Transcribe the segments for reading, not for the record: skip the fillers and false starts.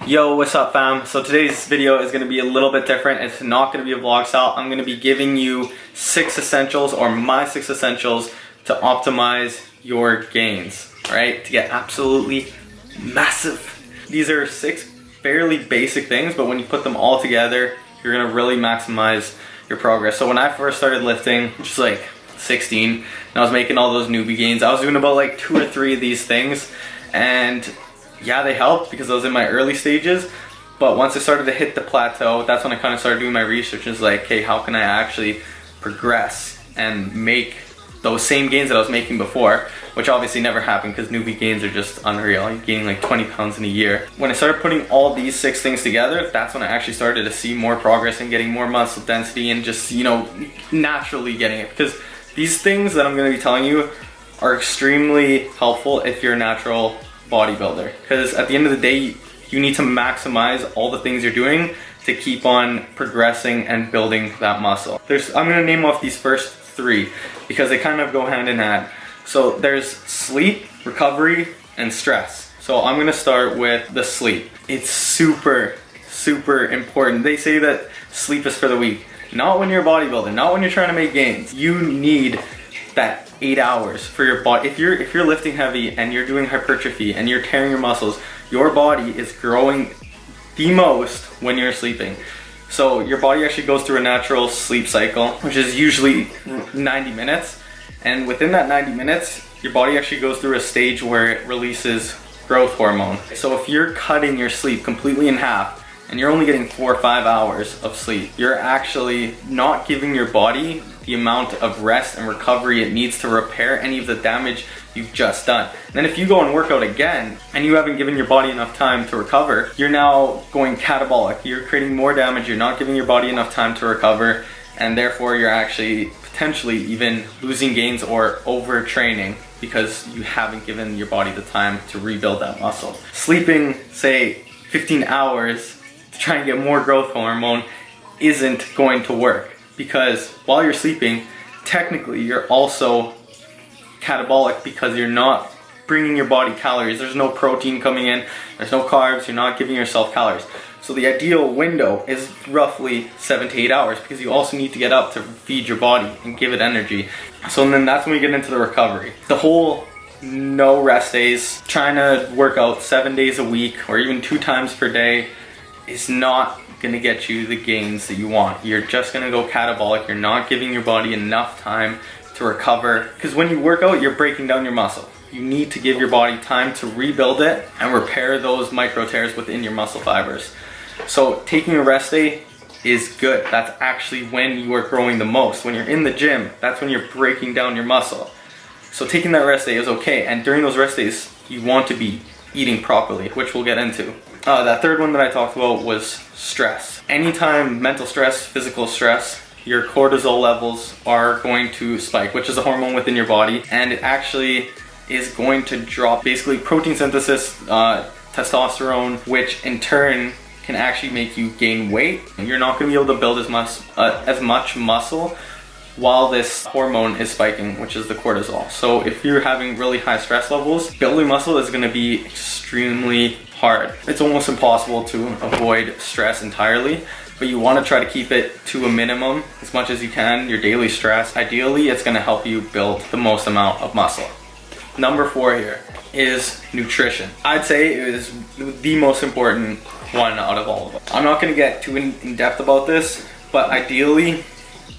Yo, what's up fam? So today's video is going to be a little bit different. It's not going to be a vlog style. I'm going to be giving you 6 essentials or my 6 essentials to optimize your gains, right? To get absolutely massive. These are 6 fairly basic things, but when you put them all together, you're going to really maximize your progress. So when I first started lifting, which is like 16, and I was making all those newbie gains, I was doing about like 2 or 3 of these things, and yeah, they helped because I was in my early stages. But once I started to hit the plateau, that's when I kind of started doing my research and was like, hey, how can I actually progress and make those same gains that I was making before, which obviously never happened because newbie gains are just unreal. You're gaining like 20 pounds in a year. When I started putting all these 6 things together, that's when I actually started to see more progress and getting more muscle density and just, you know, naturally getting it. Because these things that I'm going to be telling you are extremely helpful if you're a natural bodybuilder, because at the end of the day you need to maximize all the things you're doing to keep on progressing and building that muscle. I'm going to name off these first 3 because they kind of go hand in hand. So there's sleep, recovery, and stress. So I'm going to start with the sleep. It's super important. They say that sleep is for the weak. Not when you're a bodybuilder, not when you're trying to make gains. You need that 8 hours for your body. If you're lifting heavy and you're doing hypertrophy and you're tearing your muscles, your body is growing the most when you're sleeping. So your body actually goes through a natural sleep cycle, which is usually 90 minutes. And within that 90 minutes, your body actually goes through a stage where it releases growth hormone. So if you're cutting your sleep completely in half and you're only getting 4 or 5 hours of sleep, you're actually not giving your body the amount of rest and recovery it needs to repair any of the damage you've just done. And then if you go and work out again and you haven't given your body enough time to recover, you're now going catabolic. You're creating more damage, you're not giving your body enough time to recover, and therefore you're actually potentially even losing gains or overtraining because you haven't given your body the time to rebuild that muscle. Sleeping, say, 15 hours to try and get more growth hormone isn't going to work, because while you're sleeping, technically you're also catabolic because you're not bringing your body calories. There's no protein coming in, there's no carbs, you're not giving yourself calories. So the ideal window is roughly 7 to 8 hours because you also need to get up to feed your body and give it energy. So then that's when we get into the recovery. The whole no rest days, trying to work out 7 days a week or even 2 times per day is not gonna get you the gains that you want. You're just gonna go catabolic. You're not giving your body enough time to recover, because when you work out, you're breaking down your muscle. You need to give your body time to rebuild it and repair those micro tears within your muscle fibers. So taking a rest day is good. That's actually when you are growing the most. When you're in the gym, that's when you're breaking down your muscle. So taking that rest day is okay, and during those rest days, you want to be eating properly, which we'll get into. That third one that I talked about was stress. Anytime mental stress, physical stress, your cortisol levels are going to spike, which is a hormone within your body, and it actually is going to drop basically protein synthesis, testosterone, which in turn can actually make you gain weight. You're not going to be able to build as much muscle while this hormone is spiking, which is the cortisol. So if you're having really high stress levels, building muscle is going to be extremely hard. It's almost impossible to avoid stress entirely, but you want to try to keep it to a minimum as much as you can, your daily stress. Ideally, it's going to help you build the most amount of muscle. Number 4 here is nutrition. I'd say it is the most important one out of all of them. I'm not going to get too in depth about this, but ideally,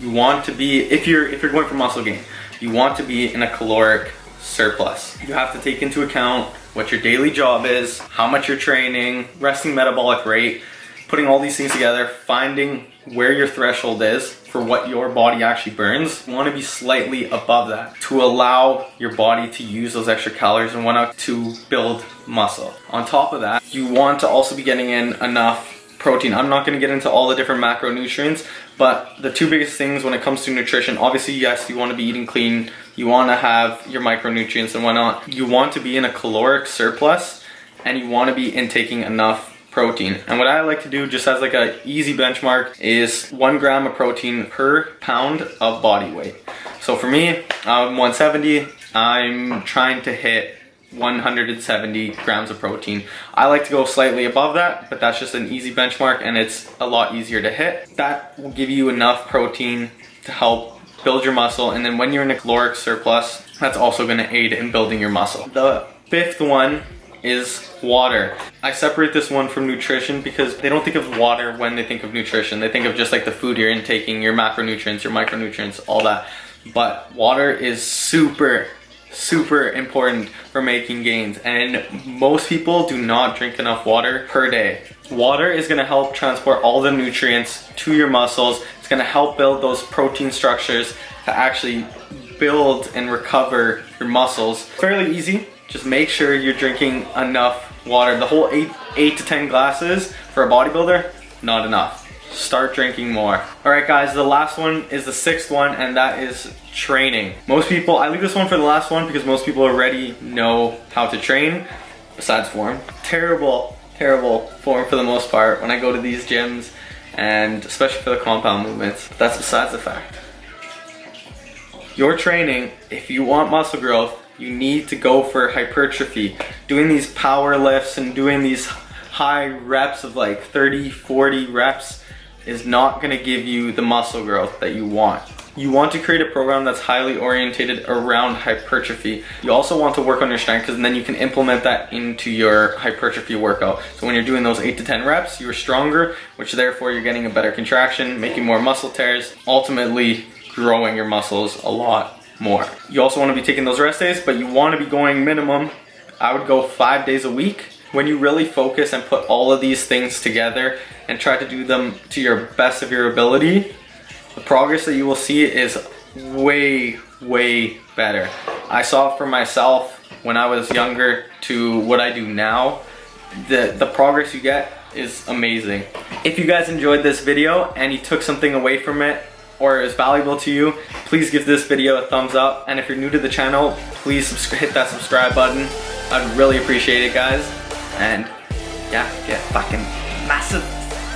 you want to be, if you're going for muscle gain, you want to be in a caloric surplus. You have to take into account what your daily job is, how much you're training, resting metabolic rate, putting all these things together, finding where your threshold is for what your body actually burns. You want to be slightly above that to allow your body to use those extra calories and whatnot to build muscle. On top of that, you want to also be getting in enough protein. I'm not going to get into all the different macronutrients, but the 2 biggest things when it comes to nutrition, obviously, yes, you want to be eating clean, you want to have your micronutrients and whatnot. You want to be in a caloric surplus, and you want to be intaking enough protein. And what I like to do, just as like a easy benchmark, is 1 gram of protein per pound of body weight. So for me, I'm 170, I'm trying to hit 170 grams of protein. I like to go slightly above that, but that's just an easy benchmark and it's a lot easier to hit. That will give you enough protein to help build your muscle, and then when you're in a caloric surplus, that's also going to aid in building your muscle. The fifth one is water. I separate this one from nutrition because they don't think of water when they think of nutrition. They think of just like the food you're intaking, your macronutrients, your micronutrients, all that. But water is super important for making gains, and most people do not drink enough water per day. Water is going to help transport all the nutrients to your muscles. It's going to help build those protein structures to actually build and recover your muscles. Fairly easy. Just make sure you're drinking enough water. The whole 8 to 10 glasses for a bodybuilder, not enough. Start drinking more. Alright guys, the last one is the sixth one, and that is training. Most people, I leave this one for the last one because most people already know how to train, besides form. Terrible form for the most part when I go to these gyms, and especially for the compound movements. But that's besides the fact. Your training, if you want muscle growth, you need to go for hypertrophy. Doing these power lifts and doing these high reps of like 30, 40 reps is not gonna give you the muscle growth that you want. You want to create a program that's highly orientated around hypertrophy. You also want to work on your strength because then you can implement that into your hypertrophy workout. So when you're doing those 8 to 10 reps, you're stronger, which therefore you're getting a better contraction, making more muscle tears, ultimately growing your muscles a lot more. You also want to be taking those rest days, but you want to be going minimum, I would go 5 days a week. When you really focus and put all of these things together and try to do them to your best of your ability, the progress that you will see is way better. I saw it for myself when I was younger to what I do now. The progress you get is amazing. If you guys enjoyed this video and you took something away from it or is valuable to you, please give this video a thumbs up. And if you're new to the channel, please hit that subscribe button. I'd really appreciate it, guys. And yeah, get fucking massive